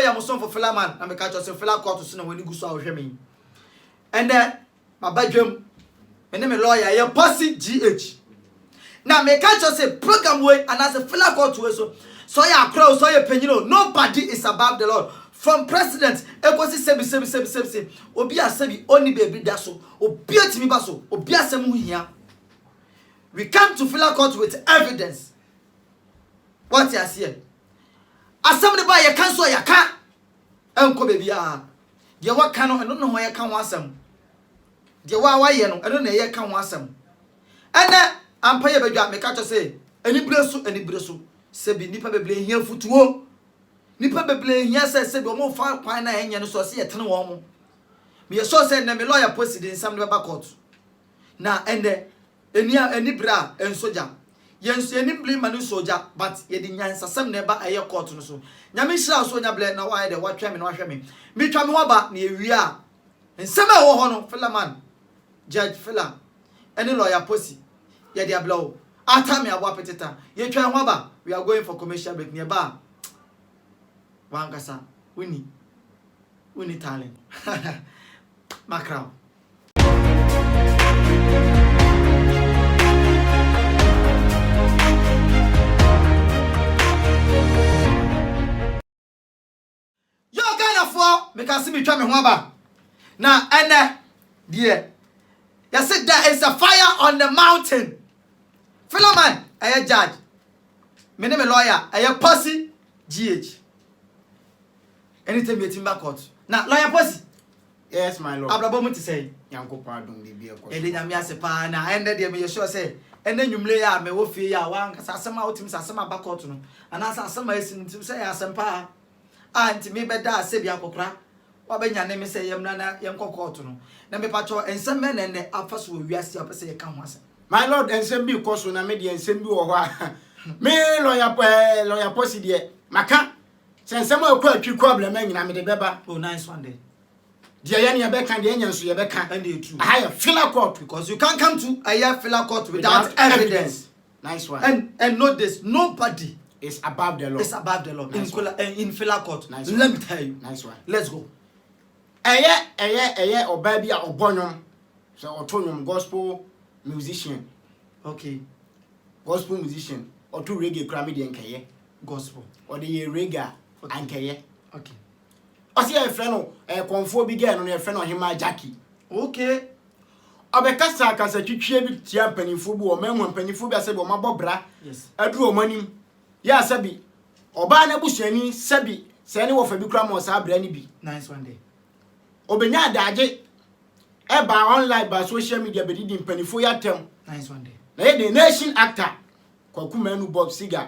lawyer muson for fella man na me catch us fella court so na wani gu so ahwe me and then my badwam me ne me lawyer ye posse GH na me catch us program way and as a fella court we so ya crow so ya penyino nobody is above the Lord from president ekosi sebi obi asebi oni baby da so obi atimi ba so obi asem hu hia. We come to filler court with evidence. What you say? Asem de ba ye kan so ya ka enko baby ah. De wa kan no eno no ho ye kan ho asem. De wa ye no eno na ye kan ho asem. Ene ampa ye badwa me ka cho say eni breso sebi nipa beble hia futuo. Nipa beble hia sebi o mo fa kwan na enye no so se ye tene wo mo. Me so say na me lawyer president sam de ba court. Na ende eni bra en soja yenso eni bli manu soja but ye di nyansa sam na ba aye court no so nyame hira so nya ble na wa de wa twa me na wa hwe me twa me ho ba na ewi a nsem a wo ho no filaman judge fila eni lawyer posi ye dia blow ata me abo apetita ye twa ho ba we are going for commercial break near ba wankasa wini talent macro. Make us see me try me ho now ene dear you said there is a fire on the mountain. Philoman aye judge me name lawyer aye posse GH anytime you timber court now lawyer posse. Yes my lord abrabo mo ti say yanko pardon de bia ko e de nyame ase pa na ende de me sure say ene nwumle ya me wo fie ya wan kasa asema otim asema ba court no ana asema esi ntim say asempa anti me beda asebi akokra wabenya ne me say yemna na yenko court no na me pacho ensem me ne afaso wiase apese ye ka ho ase. My lord ensem bi ko so na me de ensem bi wo ho a me lawyer posi de maka se ensem akwa atwi problem nyina me de beba. Oh nice one there. Dia ya ne be kan de enya nso ye be kan and dey true I filler court because you can't come to a filler court without evidence. Nice one. And note this, nobody is above the law. It's above the law. Nice in filler court. Nice Let me tell you. Nice one. Let's go. Oba bia obonum. So autonomous gospel musician. Okay. Gospel musician. Or to reggae kra me de nkeye. Gospel. Or the reggae ankeye. Okay. Osi e friend no konfo bi girl no e friend no hima Jackie. Okay. Obekasa kasa twitwie bi tia mpanimfo bi o manhu mpanimfo bi asebi o mabobra. Yes. Aduru o manim. Ya asebi. Oba na busuani sebi se ne wo fa bi kra mo sa abra ni bi. Nice one day. Obenya adaje eba online ba social media be di mpanimfo ya tem. Nice one day. Na ye the nation actor Kwaku Manu Bob Siga.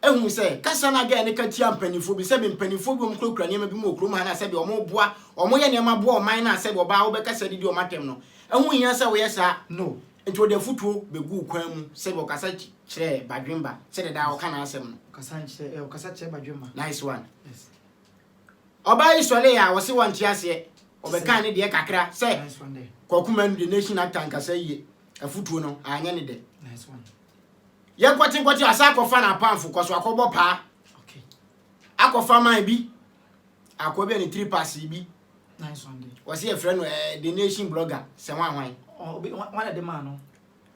Ehun se kasa na ga ne ka tia mpanimfo bi se be mpanimfo bi omkrokra ne ma bi mo okrom ha na se be omo boa omo ye ne ma boa oman na se be oba wo be kasa di o matem no ehun yin se wo ye sa no enti wo de futuo be gu kwan mu se be o kasa kire badwemba se de da o kana asem no kasa kire badwemba. Nice one. Yes. Oba isole ya wo se won ti ase obeka ne de kakra se nice one day. Kwaku Manu the nation actor nkasa yie afutuo no anya ne de. Nice one. Ye kwati asa akofa na pamfo koso akobo pa. Okay. Akofa man bi. Akobe ni 3 pass bi. Nice one day. Was he a friend the nation blogger? Se wan wan. Oh, one of the man no.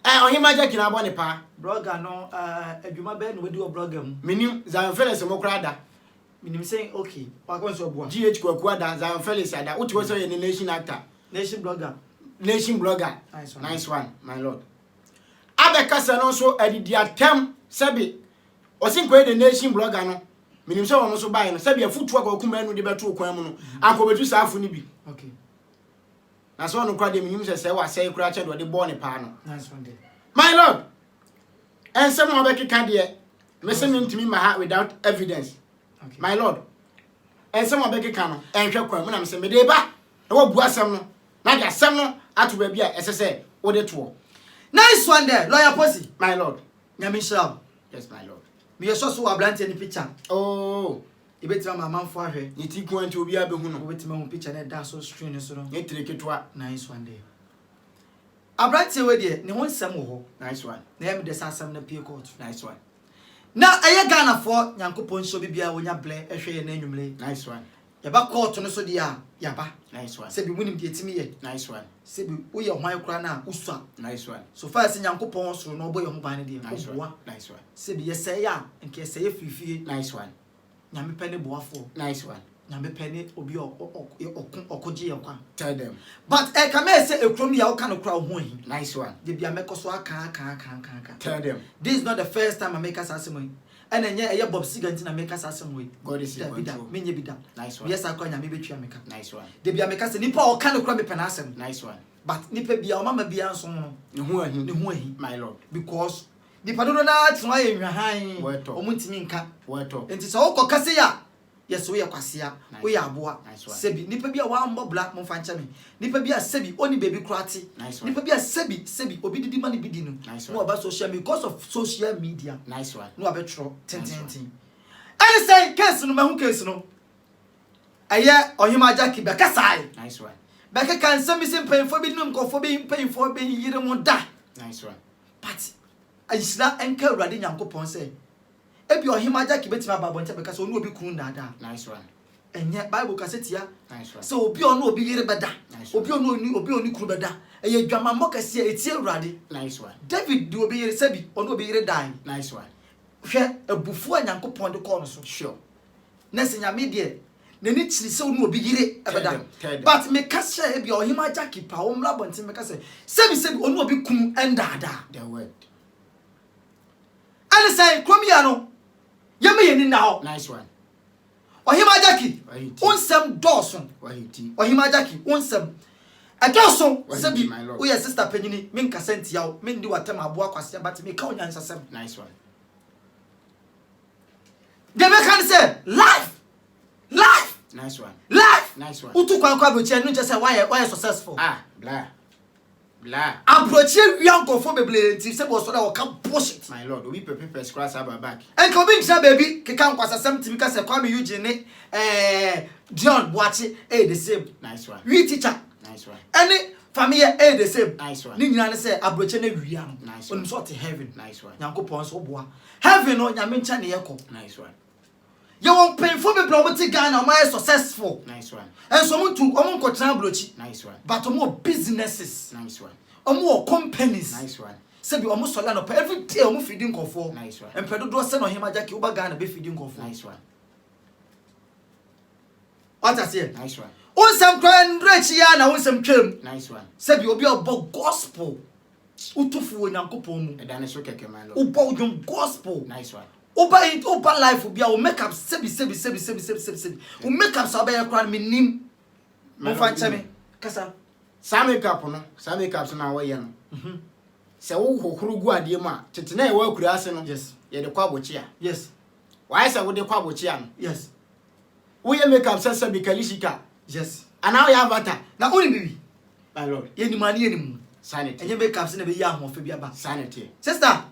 Ohima Jackie na bone pa. Blogger no adwuma be no we do blogger mu. Minim Zion Felix mo krada. Minim saying okay. Wa kon so boa. GH Kwaku ada Zion Felix ada. Uti wo so ye nation actor. Nation blogger. Nation blogger. Nice one. Nice one, my lord. Abekasa no so adidi atem sebi. Osinko the nation blogger no. Minim so wono so bae no sebi afutu Kwaku Manu de beto kwan mu no. Ankobetu saafu ni bi. Okay. Na so no krade minim se wa sei kra che do de born pa no. Nice one day. My lord. Ensem obekeka de me se me ntimi ma ha without evidence. Okay. My lord. Ensem obekeka no enhwe kwan mu na me se me de ba. E wo bu asem no. Na de asem no ato ba bia esese wo de to. Nice one there. Lawyer Posse. My lord. Nyamisha. Yes my lord. Me so so ablante any picture. Oh. Ibetima mama fo ahwe. Ni ti ku anti obi abehu no. Ibetima hu picture na da so screen so no. Ni tireketwa. Nice one there. Ablante we there ne won sam wo. Nice one. Na yam de sasam na pie court. Nice one. na eye Ghana for Nyankopon so bibia wonya ble ehwe ye na anwumle. Nice one. Yaba court no so dia yaba. Nice one. Se bi munim de etimi ye. Nice one. Se bi wo ye hwan kura na usua. Nice one. So far as Nyankopon so no boy ho ban de. Nice one. Nice one. Se bi ye say ya nke say ye fifie. Nice one. Nyame pene boafo. Nice one. Nyame pene obi okoje ye kwa. Tell them. But come here say ekrom ya wo kan kura ho hi. Nice one. De bia mekoso aka. Tell them. This is not the first time I make us asemo. And then yeah, Bob Siganti na make us asemo. God is in control. Menye bida. Nice one. Yes, I call nyame betwa meka. Nice one. De bia meka say nipa o kan kura me pena asem. Nice one. But nipa bia o mama bia nso no. Ne ho ahi. My Lord. Because nipa do na twa ye nwahan. O muntimi nka. Weto. Enti so wo kokase ya. Yes, we are kwasia. We are boa. Sebi nipa bia wa mbobla mo fa nche me. Nipa bia sebi oni baby krati. Nipa bia sebi obi didi mani bidi no. No about social media because of social media. Nice one. No abetro ten. And say case no mahu case no. Aye ohima Jackie be kasai. Nice one. Be ka kan semi sim pay for bi num ko for bi pay for bi yire mo da. Nice one. But ayisla enka urade Nyankopon say ebi ohima Jackie betima babo nche be ka so no obi kun dada. Nice one. Enye Bible ka setia. Nice one. So obi ono obi yire beda. Obi oni kuru beda. Eye dwama mokase etie urade. Nice one. David do obi yire sebi ono obi yire die. Nice one. Hwe ebufu Nyankopon de call no so. Sure. Nese nyame de nani chiri se ono obi yire ebeda. But me ka share ebi ohima Jackie pa o mla bontin me ka say sebi ono obi kum endada. The word. And say krom ya no yeme yeni na ho. Nice one. Ohima Jackie onsem dawson. Ohima Jackie onsem dawson sebi wo ye sister panyini me nka sentia wo me ndi watem aboa kwase but me ka onyansa sem. Nice one. They can say life. Nice one. Life. Nice one. Utu kwa broche no just say why successful. Blah. Abroche wian ko for beble ti se bo so da wo ka bullshit. My Lord, we prepare scratch our back. En ko bi ncha baby ke kan kwasa sem ti mi ka say Kwame Eugene ne John Boache the same. Nice one. We teacher. Nice one. Any family the same. Nice one. Ni nyina ne say abroche na wian. Nice one. So to heaven. Nice one. Nyankopon so boa. Heaven no nyame ncha ne yeko. Nice one. You won't pay for me property Ghana my successful. Nice one. And someone to omo ko tran brochi. Nice one. But omo businesses. Nice one. Omo companies. Nice one. Say be omo sola no every day omo feeding confo. Nice one. And pedo do say no hima Jackie oba Ghana be feeding confo. Nice one. What I say? Nice one. Onsam kran rechi ya na onsam twam. Nice one. Say be obi obo gospel. Utufu Onyankopon mu. E dane so keke man lo. Ubo odum gospel. Nice one. Oba life obi a make up sebi. O make up so be kran me nim. Mo fa nche me. Kasa. Sa make up so na wo ye no. Se wo hohoro gu ade mu a tete na e wa akura ase no. Yes. Ye de kwa bochi a. Yes. Why say wo de kwa bochi a no? Yes. Wo ye make up se bi kalishika. Yes. And now you have avatar. Na oni bibi. My Lord. Ye ni mani ye ni mu. Sanity. Enye make up se na be ya ahofe bi aba. Sanity. Sister.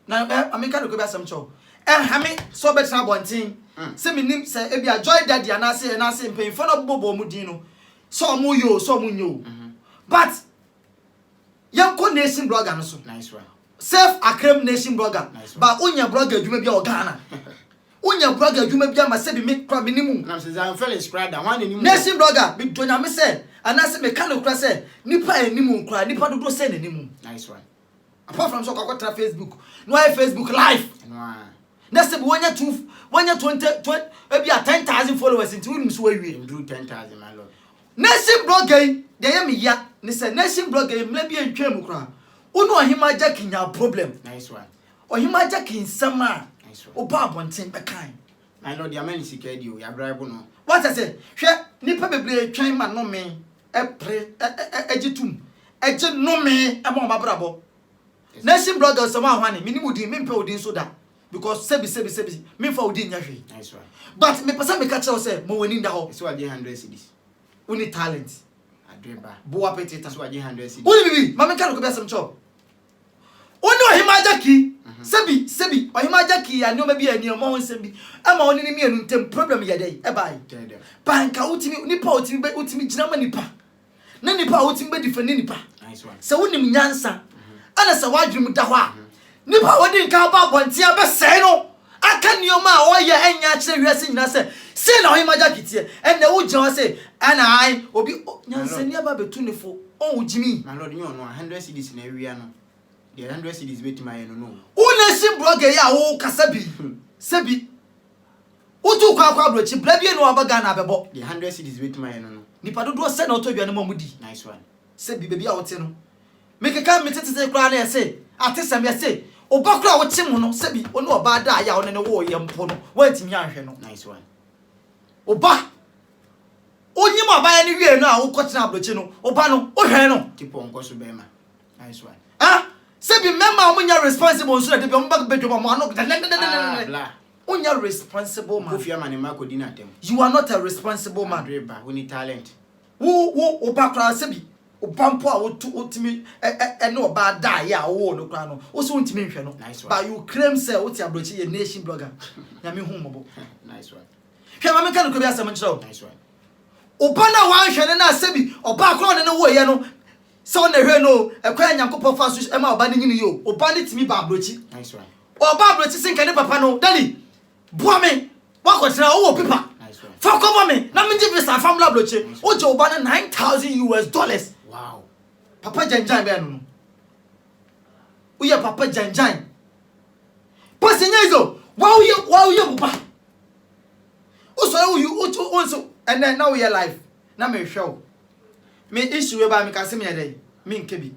Na ameka no ko be asem cho. Hame so betra bontin. Se minim se e bia joy daddy anase mpemfo no bobo mu din no. So mu nyo. But yanko nation blogger no so. Nice one. Self acclaim nation blogger. Nice But onya blogger adwuma bia o Ghana. Onya blogger adwuma bia ma se bi me kra minimu. Na se Zan Felix Crada one ni mu. Nation blogger bi donya me se anase me kan kra se nipa animu kra nipa dodo se nanimu. Nice one. Apart from so kwakota Facebook. No I Facebook live. No. Next time when you 20 maybe 10,000 followers into him so we drew 10,000 my Lord. Nation blogger dey am ya ne say nation blogger maybe entwam kra uno ohima Jackie nya problem. Nice one. Ohima Jackie nsama nice one. Oba abonten be kan. My Lord, ya man sika di o ya bribe no. What I say? Hwe nipa bebre twan ma no me egitum eje no me e mo babrabo. Nation blogger sama hwane minimudi me mpe odin so da. Because sebi me for odi nya hwe. Nice one. But me person me catch say mo wani nda ho. So I get 100 cedis. We need talent. Adreba. Bo appetite. So I get 100 cedis. Oni bibi, mama kan ko be some chop. Oni ohima Jackie. Sebi, ohima Jackie ya no ma bi ani o mo nsem bi. Ama oni ni mienu ntem problem ye dey. E bai. Banka utimi nipa utimi gina ma nipa. Na nipa utimi be defend nipa. Nice one. Se wonim nyansa. Ana se wadwum da ho a. nipa wodi nka ba bontia be sei no aka nioma a oye enya kire wiase nyina se na oyi maja kitie enne wo gyan se ana ai obi nyansani aba betunifo on ujimi my lord you know 100 cedis na ewia no the 100 cedis betima ye no unesi blogger ya wo kasabi sebi utu kwa brochi blabie no abaga na abebo the 100 cedis betima ye no nipa dodo se na otodua ne mamudi nice one sebi bebi a wote no mekeka metete kra na yese atesam yese obakura wo chim no sebi ono oba da ya ono ne wo ye mpo no wantimi anhwe no nice one oba onyim abaya ne wie no a wo kotena abrochi no oba no ohwe no tipo onko so bema nice one sebi member omunya responsible so that be omba bedwo mo ano bla unya responsible man Kofi Amani mako dina tem you are not a responsible man Reba we need talent wo obakura sebi obampo a wotimi ene oba da ya wo no kra no wo so ntimi nhwe no but you claim say wo ti abrochi ye nation blogger nyame hu mobo nice one hwe ma meka no ko bi asem nchiro nice one obana wan hwe ne na sebi obakura ne wo ye no so na hwe no ekwa nyankopɔ fa so ema oba ne nyini yo oba ne timi ba abrochi nice one oba abrochi sinka ne papa no dali bua me wakotra wo pipa fa cover me na me give visa family abrochi o je oba na $9,000 wow papa janjan be no uye papa janjan pasinya izo wa uye buba o so you o so and then now we are live na me hwe me issue we ba me kase me dey me nkebi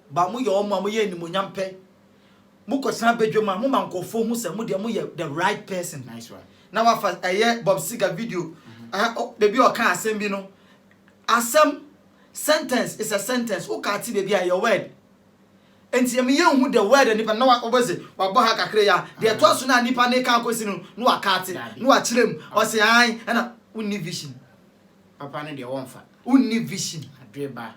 ba mu ye o ma mu ye ni mo nyampe mu ko san bedwoma mu mankofo hu se mu de mu ye the right person nice one na wa fa Bob Siga video baby o kan asem bi no asem sentence is a sentence o ka ti baby a your word enti me ye hu the word nipa na wa oboze wa bo ha kakre ya de to so na nipa ne kan kosi no no wa ka ti no wa kirem o se ai na unni vision papa ne de wonfa unni vision adreba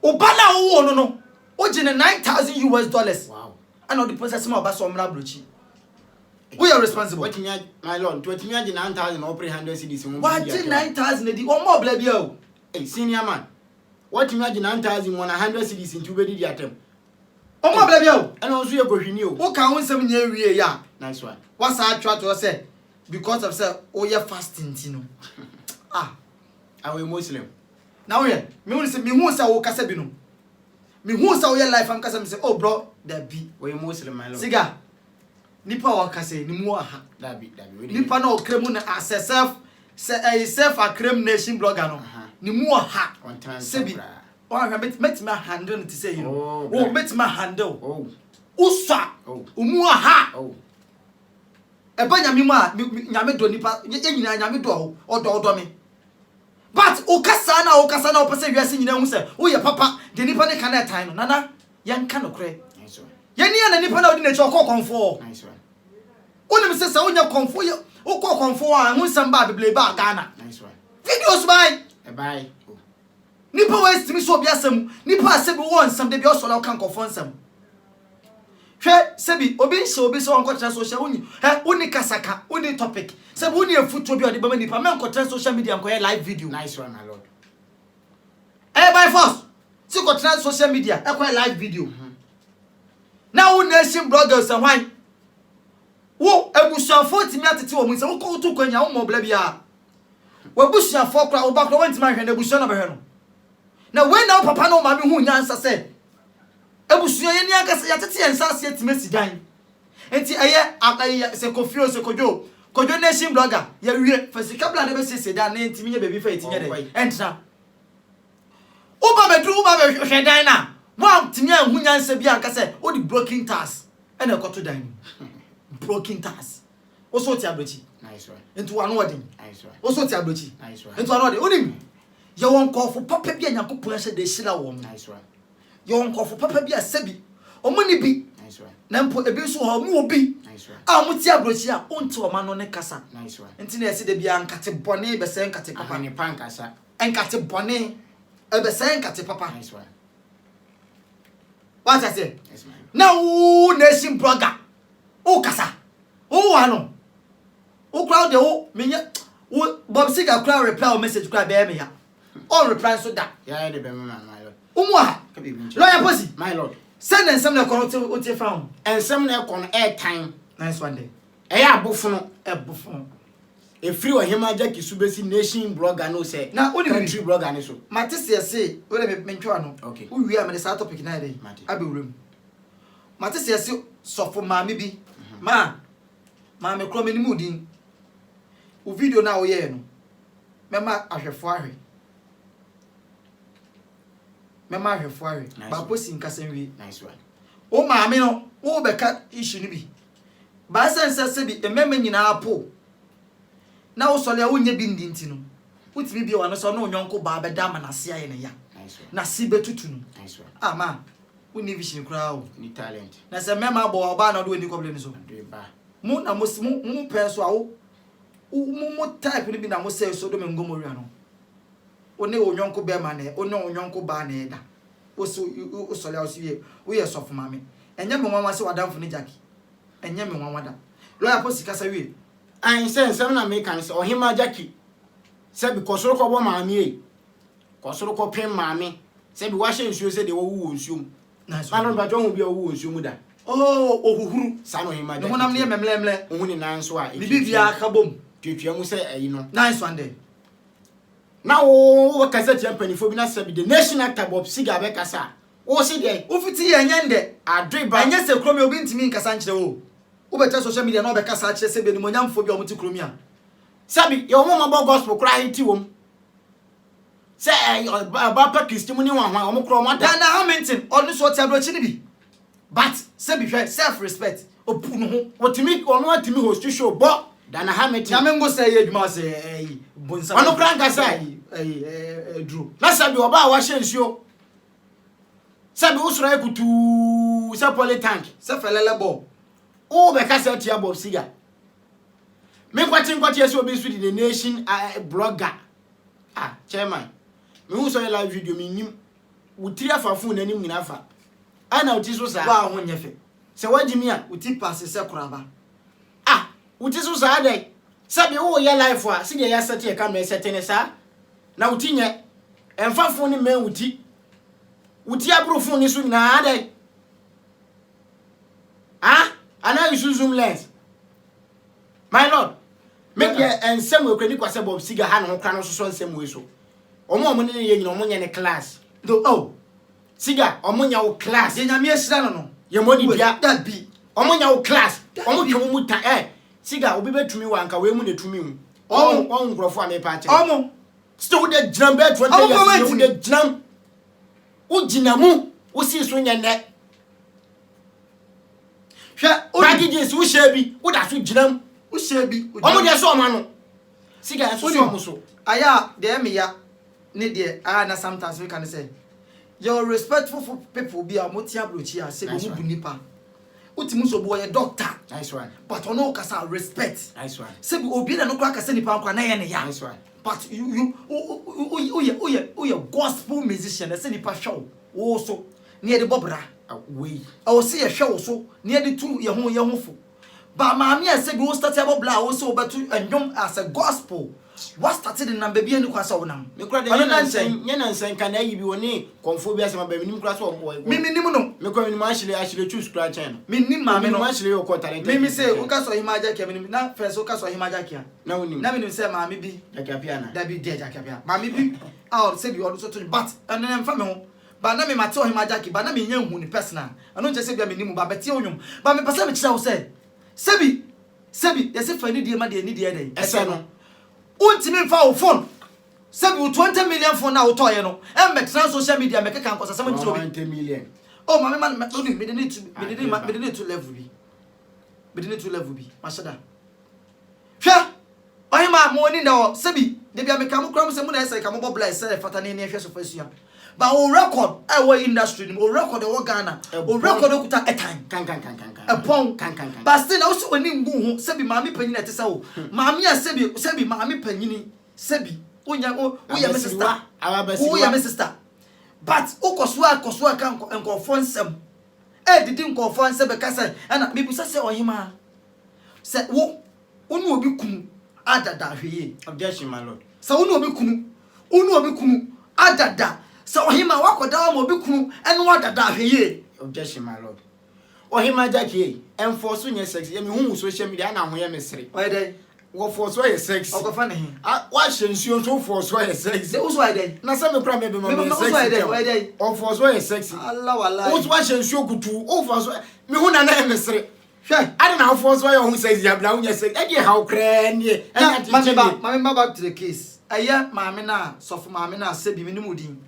obala wo no o gine $9,000 wow and all the process ma oba so mra brochi we are responsible what me my lord to me agi 9,000 or 300 cedis what 9,000 di o mo bla bia o senior man what me agi 9,000 100 cedis into be di atem o mo bla bia o and also you go hwini o o ka won sem nya wie ya nice one what's atwa to say because of say o ye fasting ti no awe muslim now we me won say me hu say o kasa bi no me hu say o ye life am kasa me say oh bro that be we muslim my lord siga nipa wa kasa ni mu aha that be nipa na o kremu na self acclaim nation blogger no ni mu aha on time sebi o ha met me handle to say you know o met me handle usa o mu aha eba nyame mu a nyame do nipa nyina nyame do odo me but o kasa na o pese wiase nyina hu se o ye papa de nipa ne kana time no nana yanka no kre nice one ye ni na nipa na odi na chi okonfo nice one onim se onya konfo ye o konfo a hu sam ba beble ba Ghana nice one videos bye bye nipa wa estimi so bia sam nipa asebi won sam de bia so la kan konfo sam hwe sebi obi se won kotra social uni kasaka uni topic sebi uni efuto bi odi ba nipa men kotra social media nko ye live video nice one my lord by force si kotra social media e ko live video now nation bloggers and why wo ebusuafo timi atete wo mu se wo ko to kwanya wo mo bla bia wo ebusuafo kra wo ba kra wanti ma hwe na ebusuafo na behwe no na we na papa na mama hu nyansa se ebusuafo ye ni akase yatete yensa se timesi dan enti eye se kofio se kojo nation blogger ya wie fasika bla na be sese dan na enti menye baby fa etinye de entra uba be hwe dan na wa timi hu nyansa bia akase wo di broken task ena ekoto dan broken task oso ti abrochi nice one into anu odin nice one oso ti abrochi nice one into anu odin onim ye won kofo papa bia Nyankopon hye de hira wo nice one ye won kofo papa bia sebi omuni bi nice one na mpo ebi so ho mu obi nice one a mu ti abrochi a onti o ma no ne kasa nice one enti na ese de bia nkate bone be se nkate papa ni pankasa nkate bone e be se nkate papa nice one what I say yes man now nation blogger o kasa o wa no o crowd de o menya o Bob Siga crowd reply o message crowd be me ya on reply so that yeah de be man my lord umwa lawyer posi my lord Send and some what you found. And some na air time. Nice one day. Buffon. A buffon. A free or him Jackie Subesi nation blogger no say. Now only country blogger no so. Matisia say, well me mentuano. Okay. We are the start topic na day. Abi room. Matisia say so for ma bi. Ma me kro me ni mudin. O video na o ye no. Mema ahwefo ahwe. Mema ahwefo ahwe. Ba posi nkasem wi. Nice one. O ma me no, wo beka issue ni bi. Ba sense bi emema nyina apo. Na wo sole a wonye bi ndinti no. Wotimi bi wa no so no nyonko ba be da ma na se aye ne ya. Nice one. Na si betutu no. Nice one. Ah ma, woni vision kura o. Ni talent. Na se mema bo oba na do ni problem ni so. Mu na mu pe so a wo mu type ni bi na mo say so do me ngomori ano. One onyonko be ma na, one onyonko ba na eda. Wo so wo sole a wo sie, wo ye sofo ma me. Enye me nwanwa se wadamfo ni Jackie. Enye me nwanwa da. Lawyer post kasa wi. I say some na make can say or him Jackie. Say because so ko bo maami e. Kosoro ko pem maami. Say bi wa hye nsuo say de wo wu nsuo. Nice. Manu ba jo hu bi wo nsuo mu da. Oh, ohuhuru. Sa no him Jackie. No honam ne memlemle. Ohu ni nan so a. Bibia ka bom. Twetwa mu say ayi no. Nice one day. Na wo kasa tia mpanifo bi na say bi the nation actor Bob Siga be kasa. Wo se de Ufiti ye nyende. adreba. Enye se kromi obi ntimi nkasa nkyere wo. Wo beta social media na obekasa akire se be ni monyamfo bi omuti kromi a. Sabi yo mo mabo gospel kra hiti wom. Say Baba Christian ni wan wan omukro mo da. Dan na Hamilton onu so ti abrochi ni bi. But se bi hwe self respect opu no ho. Otimi onu atimi host show bo Dana Hamilton. Na mengo say ye adwuma say bonsa. Onu kra nkasa Drew. na sabi oba a wa hye nsuo. Sabi usura ekutu se poly tank. Se felele bo. O be kasa tia Bob Siga. Me kwati ese obi su the nation blogger. Chairman. Me hu so live video me nim. Wutiri afa phone nanim nyina afa. Ana uti so sa. Wa ho nyefe. Se wajimi a Uti pass se kuraba. uti so sa dey. Sabi wo ye live a se dey ya set e camera set ne sa. Na uti nye emfa phone ni me uti. Uti abro phone ni so nyina dey. Ana use zoom lens. My lord, make ye ensem we kwani kwase Bob Siga ha no kra no so ensem we so. Omo ne ye nyina omo nye ne class. Oh, Siga, omo nya wo class. ye nyame asira no no. Ye modi bia. That be. Omo nya wo class. Omo twemu mu ta Siga obi betumi wa nka we mu ne tumi hu. Omo ngrofo a me pa che. Omo still with the jam be 20 years with the jam. Wo jinamu, wo si so nya ne. hwe Packages wo share bi, wo da so jinam. wo share bi. Omo de so ma no. Siga so so omo so. Aya de me ya ne de na sometimes we can say you're respectful for people be a motia blochi a say go bu nipa. Utimu so bo ye doctor. Nice one. But ono kasa respect. Nice one. Say bi obi na no kwa kasa nipa kwa na ye ne ya. Nice one. But you gospel musician say nipa show. Wo so ne de bobra. We. I will see a show so near the two your home fo. But mammy, I said, we started about blah also, but to and young as a gospel. What started in number being the Quasa now? Me cry the Yanan saying, can I be one name? Conphobia, some baby class or boy. Minimum. Me call actually choose scratch. Minimum, mammy, no actually your quarter. Mimi say, Ukas or Himaja, not first Ukas or Himaja. No, never say, Mammy be Jacapiana. That be dead, Jacapia. Mammy be, I'll say you also to but and then family. But na me mato Himajaki, but na me young who personal. I don't just say minimum, but Betionium. But me person shall say, Sebi, yes, if I need my dear, need the day. Esano. Ultimate foul phone. Sebi 20 million for now, Toyano. And make social media make a campus 20 million. Oh, my man, we need to level be. We need to level be. Mashada. Sha. Oh, my morning now, Sebi. They be a mechanical crime. Someone else like a mobile say fatani near first of year. But o record our industry, o record the Ghana, o record okuta a time. Can. A pound. But still also when you go, Sebi Mammy Penny at so. Mammy Sebi Mammy Penny, Sebi. We are Mrs. Star. We are Mrs. Star. But Okoswa can and confront some. Didn't confront Sebecassa and maybe say or him. Said, wo, will be kum, Adada here. Objection, my lord. So no be kum, Adada. So him a walk down will be kunu and what that he objection my lord. Oh him Jackie enforce your sex. I mean who social media na ho ye mesere. Why dey? What for so your sex? O go fa ne. What shensuo so for so your sex? Dey why dey? Na say me kura me be my sex. Why dey? O for so your sex. Allah wallahi. What shensuo kutu o for so me hu na na mesere. Hwɛ. I don't know for so your sex ya bla hu sex. E dey how kra nie. Mama back to the case. Aya maame na sofo maame na se bi minimu din.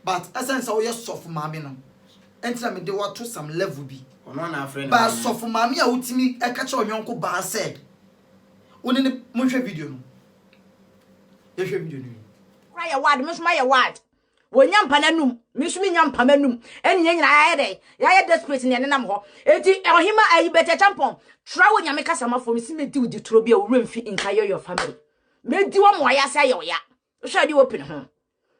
But essence we sofo maame no. Entra me dey what to some level bi. Ono na friend. Ba sofo maame a wutimi e ka che onyonko ba said. Woni ne monhwe video no. Ye hwe video no. Cry a word, miss my word. Wonya mpananum, miss me nyam pamanum. Eni nyina ayede. Ya desperate ne nenam ho. Enti ohima ayi bete champon. Try wo nyame kasa ma for me si me di udi tro bia wo remfi nkaye your family. Me di wo mo ya sa ye ya. Hwe di open ho.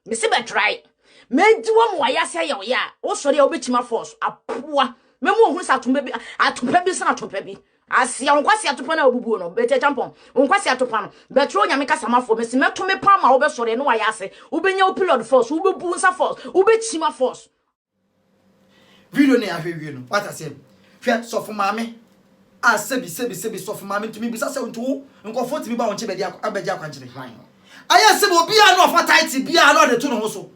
Me si be try. Me di wo mo ya sa ye ya. Wo sori a obetima force apoa. Me mo hu sa atomba bi atopa bi sa atopa bi. Asia onkwasi atopa na obubu no bete champon onkwasi atopa no betro nyame kasa ma for me si meto me pa ma wo be sori no wa ya ase wo benya wo pilot force wo bebu nsa force wo be chima force Video ne ahwe wie no. What I say? Hwe sofo maame a sebi sofo maame tumi bisa se nto nkofo tumi ba won che bedi abeja akwankyere. Aya sebi obi a no ofa title bi a no de to no ho so.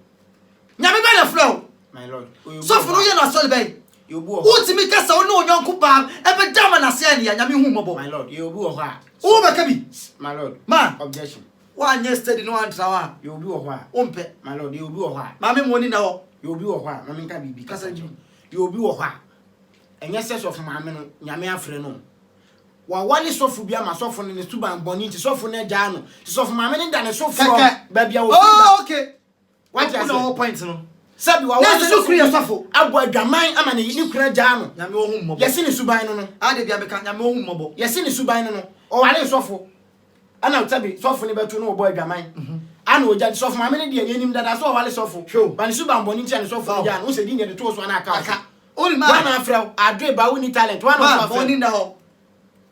Nyame be na flow. My lord. Sofo no ye na soli be. Yobu Utimi kasa wo ne onyonko ba ebe dama na se ne ya nyame hu mobo. My lord, yobu ho a. Wo be ka bi? My lord. Ma, Objection. wa anye steady no antra wa. Yobu ho a. Ompe. My lord, yobu ho a. Maame mo ni na ho. Yobu ho a. Mama nka bibi Kasa ji. Yobu ho a. Enye se sofo maame no, nyame afre no. Wa wale sofo bia ma sofo ne tuban boni ti sofo ne ja no. Ti sofo maame ne da ne sofo ba bia wo. Oh, okay. What you say? No point no. Sabi wa wale sofo ya sofo. Abo adwaman ama ne ni kura ja no. Nyame wo hu mobo. Yesi ne suban no no. Ade bia be ka nyame wo hu mobo. Yesi ne suban no no. O wale sofo. Ana utabi sofo ne betu no obo adwaman. Ana oja sofo maame ne de yenim dada so wale sofo. Ba ne suban boni ti ane sofo ja no. Wo se di ne de to so ana aka. Only man. Wana afra adwe ba woni talent. Wana Man, afra. boni na ho.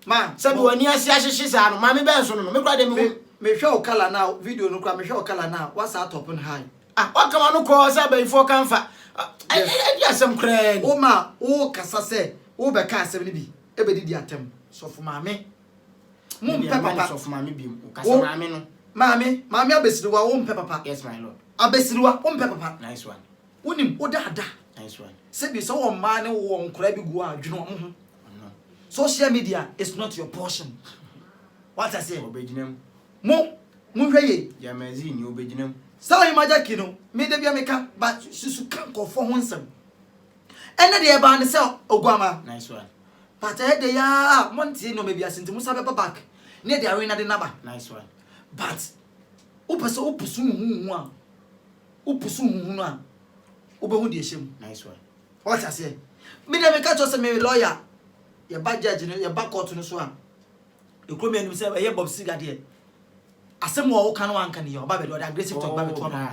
Man, Sabi wani asi ahyehye sa no. Maame ben so no. Me kura de me me hwe o kala na video no kura me hwe o kala na what's that top and high. ah wakama no ko sa ba ifo kanfa. Ai asem kra. O ma o kasa se o be ka asem ni bi e be di atem. So for maame. Mo mpe papa. So for maame bi. O kasa maame no. Maame abesiriwa o mpe papa. Yes my lord. Abesiriwa o mpe papa. Nice one. Wonim o dada. Nice one. Se bi so o ma ne wo nkura bi gu adweno ho. No. Social media is not your portion. What I say? Obejinem. Mo hwe ye. Ya mazi ni obejinem. Saw you maja kino. Me de bia meka but susu kan ko fo ho nsem. Ene de e ba ne se oguama. Nice one. But e de ya monti no me bia senti musa be back. Ne de arena de naba. Nice one. But opese opusu hu a. Opusu hu a. Obehu de ehyem. Nice one. What I say? Me de meka cho se me lawyer. Ye ba judge no ye ba court no so a. E kro me anim se ye Bob Siga de. Asem wo kan wanka ne ye oba be do aggressive talk ba be to no.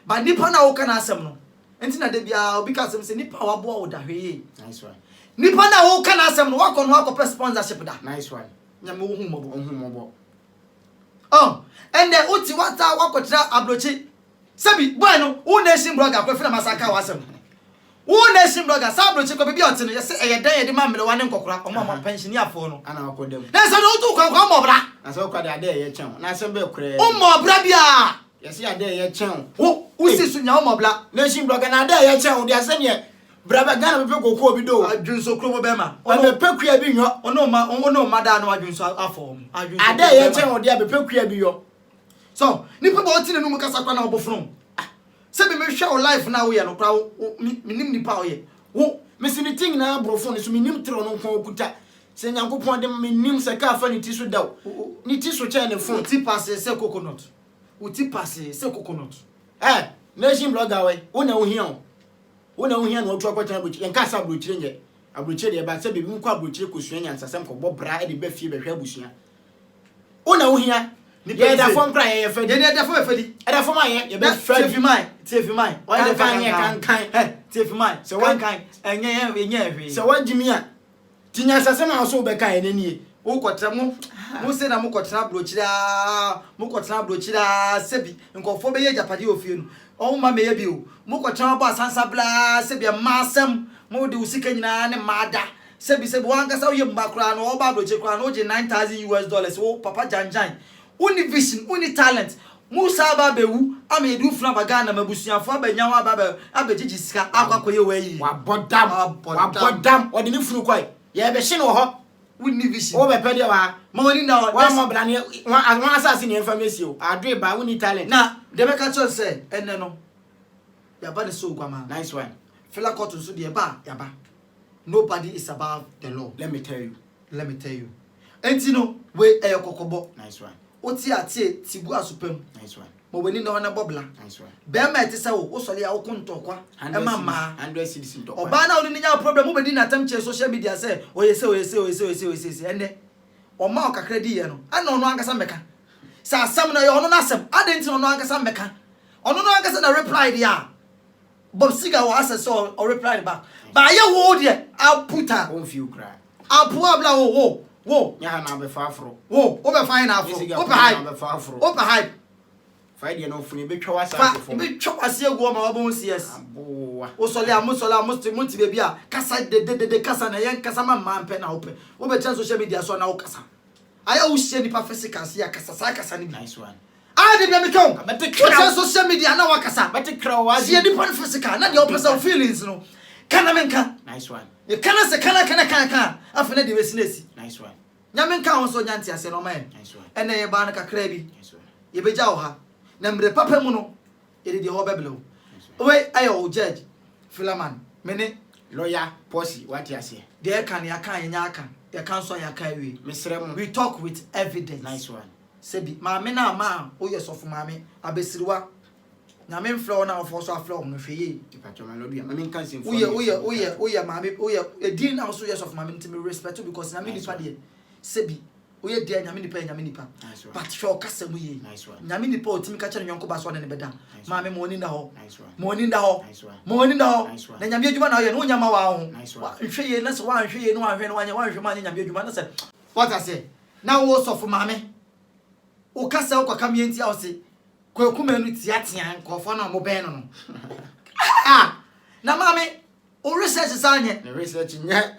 Ba nipa na wo kan asem no. Enti na de bia obi ka asem se nipa wa bo wo da hwe. Nice one. Nipa na wo kan asem no wa kon ho akọ sponsorship da. Nice one. Nyame wo hu mobo. Ohun mobo. Oh, and then uti wata wa kotra abrochi. Sabi boy no, wo nation blogger ko fi na masaka wa asem. Wo nation blogger sa abrochi ko bi ote no ye se eye dan ye de ma mele wa ne nkokora o ma pension afo no. Ana akodem. Na se no tu kwa mo bra. Na se kwade ade ye chen. Na se be kra. O mo bra bia. Yesi ade ye chen. Wo usi su nya o mo bra. Nation blogger na ade ye chen. De ase ne braba Ghana be kokko obi do. Adwunso kromo be ma. O be pekua bi nyo. Ono ma da na adwunso afo. Adwunso. Ade ye chen o de be pekua bi yo. So, nipa ba oti ne numu kasa kwa na obofron. Se be me hwe o life na wo ye no kra minim nipa wo ye. Wo mesini ting na brofo ne so minim tro no kon okuta. Se Nyankopon de minim se ka fa ni ti so daw. Ni ti so che ne fon. Uti passe se coconut. Uti passe se coconut. Nation blogger we. Wo na wo hia o. Wo na wo hia na otu akwata abuchi. En ka sa abuchi nye. Abuchi de ba se be bi nkwa abuchi kosua nya nsasem ko bobra e de ba fie be hwa abusua. Wo na wo hia ni ye da fom kra ye fe. Ye da fom e fe di. E da fom aye ye be fra Tief mai. Why the kan. Tief mai. So one kind. Enye hwe. Se wajimi a. Tinya nsasem a so be kan enenie. wo kotra mo se na mo kotra brochira sebi nkofo be ye japade ofie no o ma me ye bi o mo kotra bo asansa bla sebi masem mo de usika nyina ne mada sebi wanga sa ye mbakra no oba broche kra no je $9,000 wo papa janjan uni vision uni talent Musa ba bewu amedu funa baga na mabusuafo abanyawo aba abegigi sika akwakoye wayi wa bodam odi ni funu kwai ye be hye no ho uni vision wo be pede wa ma woni na wa mo bla ne wa asase ne information o adwe ba uni talent na de be ka cho se enne no ya ba ne so gwama nice one fela court so de ba ya ba nobody is above the law. let me tell you enti no we kokobo nice one oti atie tibu asupem nice one mo weni na na bobla nice one be ma eti sa wo sole ya wo kuntokwa e ma ma 100 cedis ntokwa oba na oni nya problem mo be di na tamche social media say oyese ende o ma o kakra di ye no ana ono ankasa meka sa asam na ye ono na asam adenti ono ankasa meka ono no ankasa na reply dia Bob Siga wa access or reply back ba ye wo de aputa on feel cry apu abla wo nya na be fafro wo be fine afro wo be hype Friday no funi be twa wasa fo be twa wasa egu ma wabon CS aboa o sole amusti baby a kasa de kasa na yen kasa ma mampe na ope wo be chan social media so na wo kasa aya wo hye nipa physical ya kasa ni nice one de bia me kon but the social media na wa kasa but the crowd was hye nipa physical na de personal feelings no kana menka nice one ye kana se kana afena de wesinesi nice one nyame nka ho so nyanti ase no man nice one ene ye ba na kakra bi nice one ye beja wo ha na mre papa mu no ye de ho bebelo we ayo judge Philaman mene lawyer Posi what you say de kan ya kan nya aka ya kan so ya kai we misrem we talk with evidence nice one sebi maame na ma o ye sofo maame abesiriwa na me flow na ofo so aflow no hweye ipatoma lo bia mame kan sin oye maame oye edin na so ye sofo maame ntimi respect because na me nipa de sebi oye de nyame nipa but show kasa mu ye nyame nipa otimi ka kire nyonko ba so ne beda maame mo ni nda ho na nyame adwuma na oye no nyama wa ho hweye na so wa hweye no wa hwe no wa hwe ma nyame adwuma na se what I say na wo sofo maame o kasa o kwaka mienti a o se kwaku manu tiatia nkofo na mo ben no na maame o research sanye research nya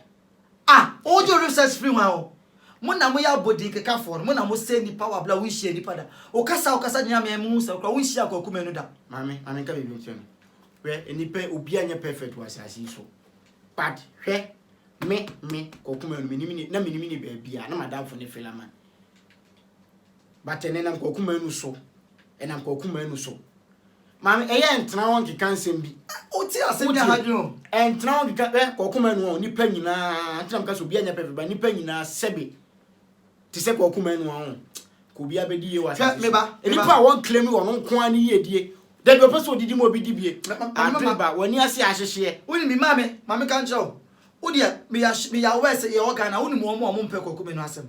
o jo research free one o mo na mo ya body keka for mo na mo say ni power bla we share ni pada o kasa nya me mu sa kwa we share kwaku manu da maame ka be bi we enipa obi anya perfect was asasi so but hwe me kwaku manu minimi na minimi ba bia na madam for ne Philaman but enena kwaku manu so enam kwaku manu so maame eye ntena won keka nsem bi o ti asem ya hadwo entena won keka kwaku manu nipa nyina ntena mka so bi anya perfect ba nipa nyina sebe ti se kwaku manu won ko bi abedi ye wasa nipa won claim won nko ani ye die da bi opeso didi mo bi di bie ba woni ase ahyehye woni mi maame kan cho wo dia me ya wese ye organ na woni mo mpe kwaku manu asem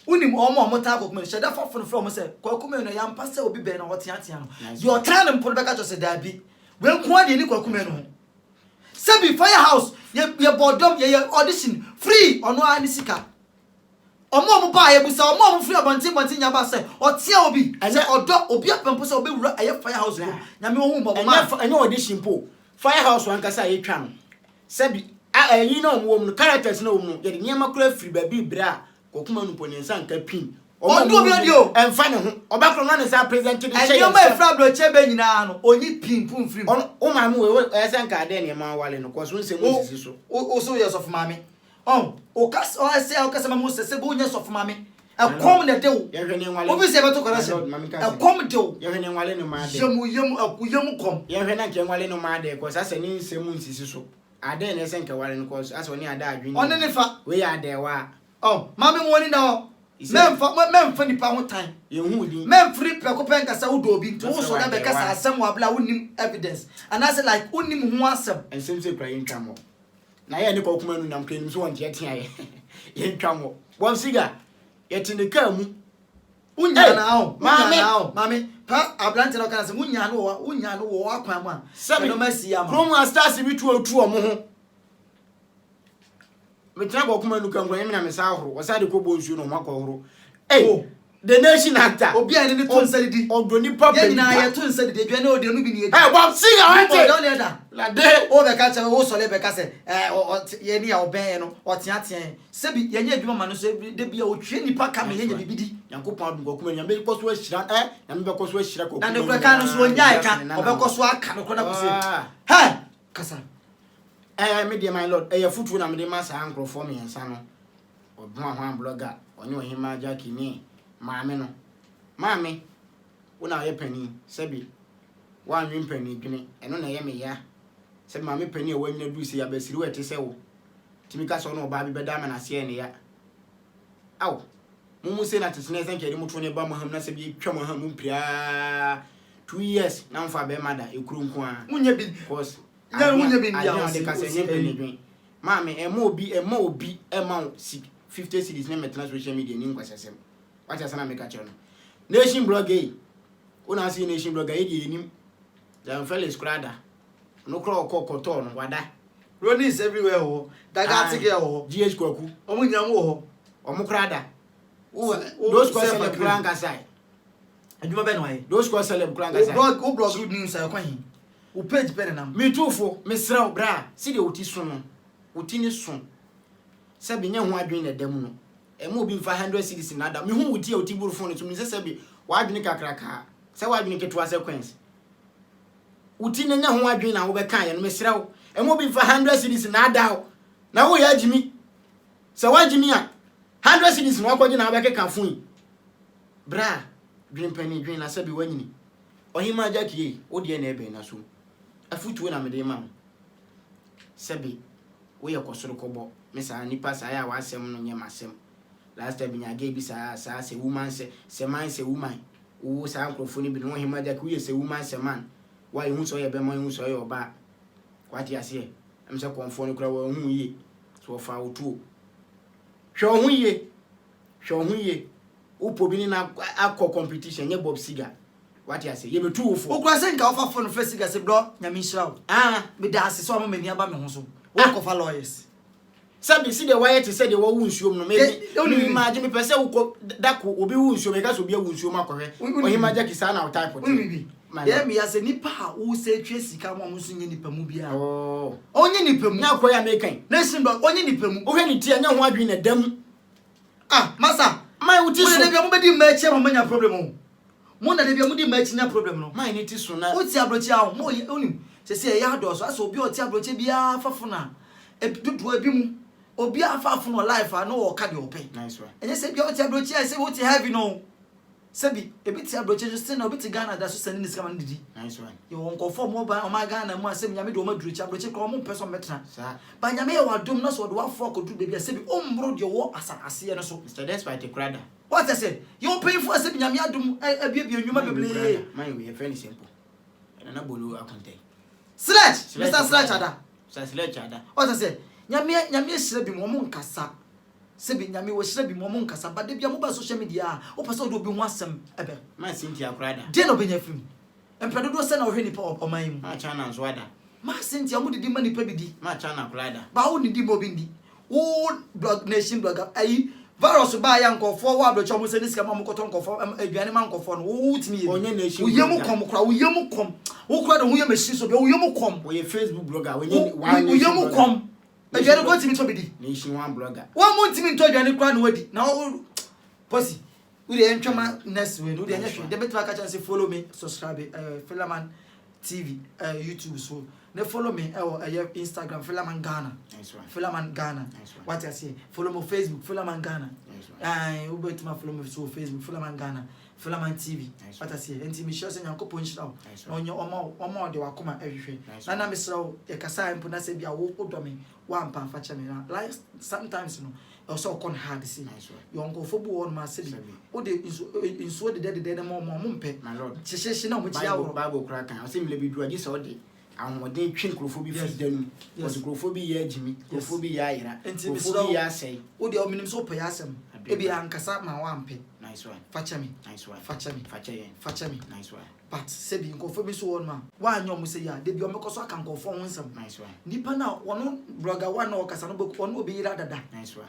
unim omo ta kwaku manu sheda foforo from say kwaku manu ya mpa say obi be na wotiatia no your try them put back to say da bi we nko ade ni kwaku manu sebi firehouse ye bodom ye audition free ono ani sika omo ba ye busa omo free abonti nya ba say otia obi say odo obi apempo say obi wura aye firehouse go nyame wo hu bobo ma enye audition po firehouse wan kasa ye twa no sebi yi na omo no characters na omo ye de nyama kura free ba bi bra kwaku manu ponensa nka pin ondo bi odio emfa ne ho obakro na ne sa present de shey yo ma fra bro chebe nyina no onyi pin pum free o ma mu we ese nka de ne ma wale no ko so nsem sisi so o so yes of mame o kas o say o kas ma mu se bo nya sof mame e kom na de o ye hwe ne wale o bi se beto correction e kom de o ye hwe ne wale no ma de yemu kom ye hwe na nke wale no ma de ko sa se ni nsem nsisi so ade ne se nka wale no ko asa oni ada adwini on ne fa we ya de wa mame mo ni da o memfa nipa ho tan ye hu di memfri preko pen kasa wo do obi nto wo so da be kasa asem wa bla wonim evidence and I say like wonim ho asem ensem se kra yin twamo na ye ne kwaku manu nam kra nim so won tia ye yin twamo won siga ye tinde ka mu unya na mame pa ablante no kana se unya no wo akwan mu a se no masi ya ma from stars bi tu otu omo ho me try go kuma nuka ngwa me na me sa ahoro wo sa de ko bo nsuo no makọ ahoro eh the nation actor obi ani ni tun sadi odoni papa ye na ye tun sadi de dwane ode no bi ni Bob Singer wante don leader la de o be ka che wo so le be ka se ye ni ya oben no o tia se bi ye nya adwuma ma no so de bia o twe nipa ka me ye nya bibidi yankopon adun go kuma nya me ko so ahira nya me be ko so ahira ko na ne ko ka no so nya ka o be ko so aka no ko na ko se ha kasa me dear my lord ya futu na me de ma sa ankrofo me yansa no odun ahwan blogger onye ohima Jackie ni maame no maame una ye pani sebi wa nwin pani dwene eno na ye me ya se maame pani e wanyina du se ya basiri wete se wo timi ka so no ba bi beda ma na se ne ya aw mumu se na tesene sen kede mutu ne ba mo ham na se bi twa mo ham mpria 2 years na mfa be mada ekuru nko a munye bi course ya munye bi ya o de ka se nye pani dwen maame e ma obi e ma 50 cedis ne metna social media ni nkwasesem wacha sana meka chero nation blogger una see nation blogger e enim dan Felix Krada no kro kokoto no wada Ronnie is everywhere ho daga tike ho GH kwaku omunyam ho Krada those ko celeb kranga sai aduma be no ai those ko celeb kranga sai blog good news ai kwahin o page pen na me tufo me sra bra si de oti so no oti ni so se bi nya ho adwen na dam no emo obi mfa 100 cedis na da me hu wuti oti buru phone to me se bi wa adwen kakraka se wa adwen keto sequence wuti nya ho adwen na wo be kan ye no me sra wo emo obi mfa 100 cedis na da na wo ya jimi se wa jimi a 100 cedis no akọje na wo be ka fun bra dwen pani dwen na se bi wanyini ohima Jackie o de na ebe na so afutuo na me de ma se bi wo ye kosoro kobo me sa nipa sa ya wa asem no nye masem last time nya ge bi sa se woman se man se woman wo sa ankrofoni bi no Ohima Jackie wo ye se woman se man wa ye hu so ye be man hu so ye oba kwati ase em se konfoni kura wo hu ye so fa otuo hwe hu ye upo bi ni na akọ competition nye Bob Singer wati ase ye betu wo fo okura se nka ofa fo no Felix Singer se bro nyame nhira wo me da ase so amani aba me ho so wo kofa lawyers sabi si de waye te se de wo wu nsuom no me imagine me pese wo dako obi wu nsuom e ka so obi wu nsuom akohwe Ohima Jackie sa na o type of thing ye me ya se nipa wo se twe sika mo so nye nipa mu bia onye nipa mu na akoya mekan na simba onye nipa mu wo hwe ni tie nya ho adwen na dam masa mai uti so de bia mo be di ma che mo nya problem o mo na de bia mo di ma chi nya problem no mai ni ti so na o ti abrochi a mo onim se ya do so aso obi o ti abrochi bia fafo na dudu abi mu obi afafo no life a no wo ka de open nice one enye se bia o ti abrochi a se wo ti heavy no sebi ebi ti abrochi so se na obi ti Ghana da so sani ni skama ndidi nice one yo won for mo ba o ma Ghana mu asem nyame de o ma duru chi abrochi ko mo person metra sa ba nyame ye wadom na so de wa for ko du de bia sebi o mbro de wo asase ye no so Mr. Despite Krada what I said you pay for sebi nyame adom abia nyuma beble man we very simple na bolu akonte Sledge Mr. Sledge ada Sledge ada what I said nyame hira bi mo nkasa sebi nyame wo hira bi mo nkasa ba de bia mo ba social media o pese o do bi ho asem ebe man Cynthia Krada de no benya film empedo do se na o hwe nipa o man mu ma China nso ada ma Cynthia mo didi ma nipa bi di ma China Krada ba wo nidi mo bi ndi wo blog nation blogger ayi virus ba ya nkofo wo abrocho mo se ni sika ma mo koton nkofo aduane ma nkofo no wo timi ye onye nation wo yemu kom kra wo yemu kom wo kra de wo yemu shi so be wo yemu kom wo ye Facebook blogger wo yemu kom aduane ko timi to be di nation one blogger wo mo timi to aduane kra no wadi na wo posi we dey entwama next way no dey nya hwe dey better catch and say follow me subscribe Philaman TV YouTube so ne follow me Instagram Philaman Ghana nice one Philaman Ghana nice one what I say follow me Facebook Philaman Ghana nice one you bet my follow me so Facebook Philaman Ghana Philaman TV nice what I say enti me sure say nyankopon nhira wo nice na onye omo de wakoma ehwehwe nice na na me sra wo e kasa empo na se bia wo odomi wa ampa fa che me na like sometimes no also con hard see nice one you uncle for bo on ma se bi o de inso de mo mpe my lord chehye na mo chia wo Bible kra kan o se mle bi du agi so de ahode twi nkrofo bi fi danu o de nkrofo bi ye agimi nkrofo bi ye ayira nkrofo bi ye asai o de o minim so pe asem e bi ankasa ma wa ampe Nice one. Facha me. Nice one. Facha me. Facha me. Nice one. But sebi nkofo bi so won ma. Wa anyom say ya, de bi o mekoso aka nkofo won nsam. Nice one. Nipa na wono blogger one na okasa no boku wono obi yira dada. Nice one.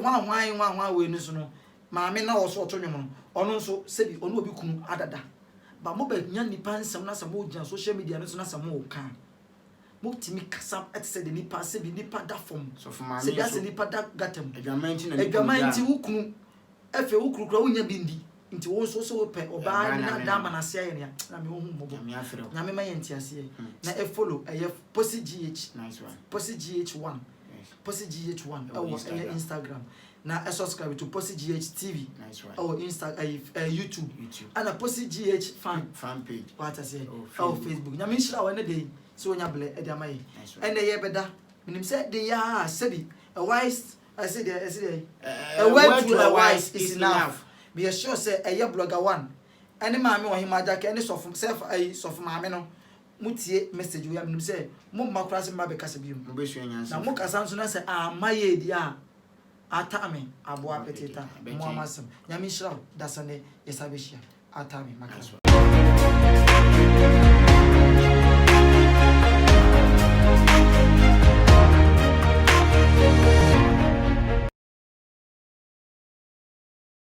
Hwan we ni so no. Maame na wo so oto nwom no. Ono nso sebi ono obi kunu adada. Ba mo ba nya nipa nsam na sam mo gina social media no so na sam mo kan. Mo timi kasa et se de nipa sebi nipa da form. So for maame. Sebi ase nipa da gatem. Edwamanti wo kunu. Efe wo kuru kura wo nya bindi. Nti wo so so pe oba na da ma na se aye na me ho mbobo. Nyame ma ye ntiase na e follow eye Posi GH. Nice one. Posi GH1. Posi GH1 or Instagram. Now I subscribe to Posi GH TV. Nice one. Or YouTube. And a Posi GH fan page. What I say? Oh, Facebook. Now, Miss Law, day so when you play Edamay. And the better. When him said, they are said a wise. I said, a word to a wise is enough. Be assured, say a year blogger one. Any mammy or him, my jack, any soft self a soft mammy. Mutie message we am say mo makrase mabe kasebiem na mo kasanso na say my dia atame abo apetita mo amasem nyame hira dasane yesabehia atame makaswa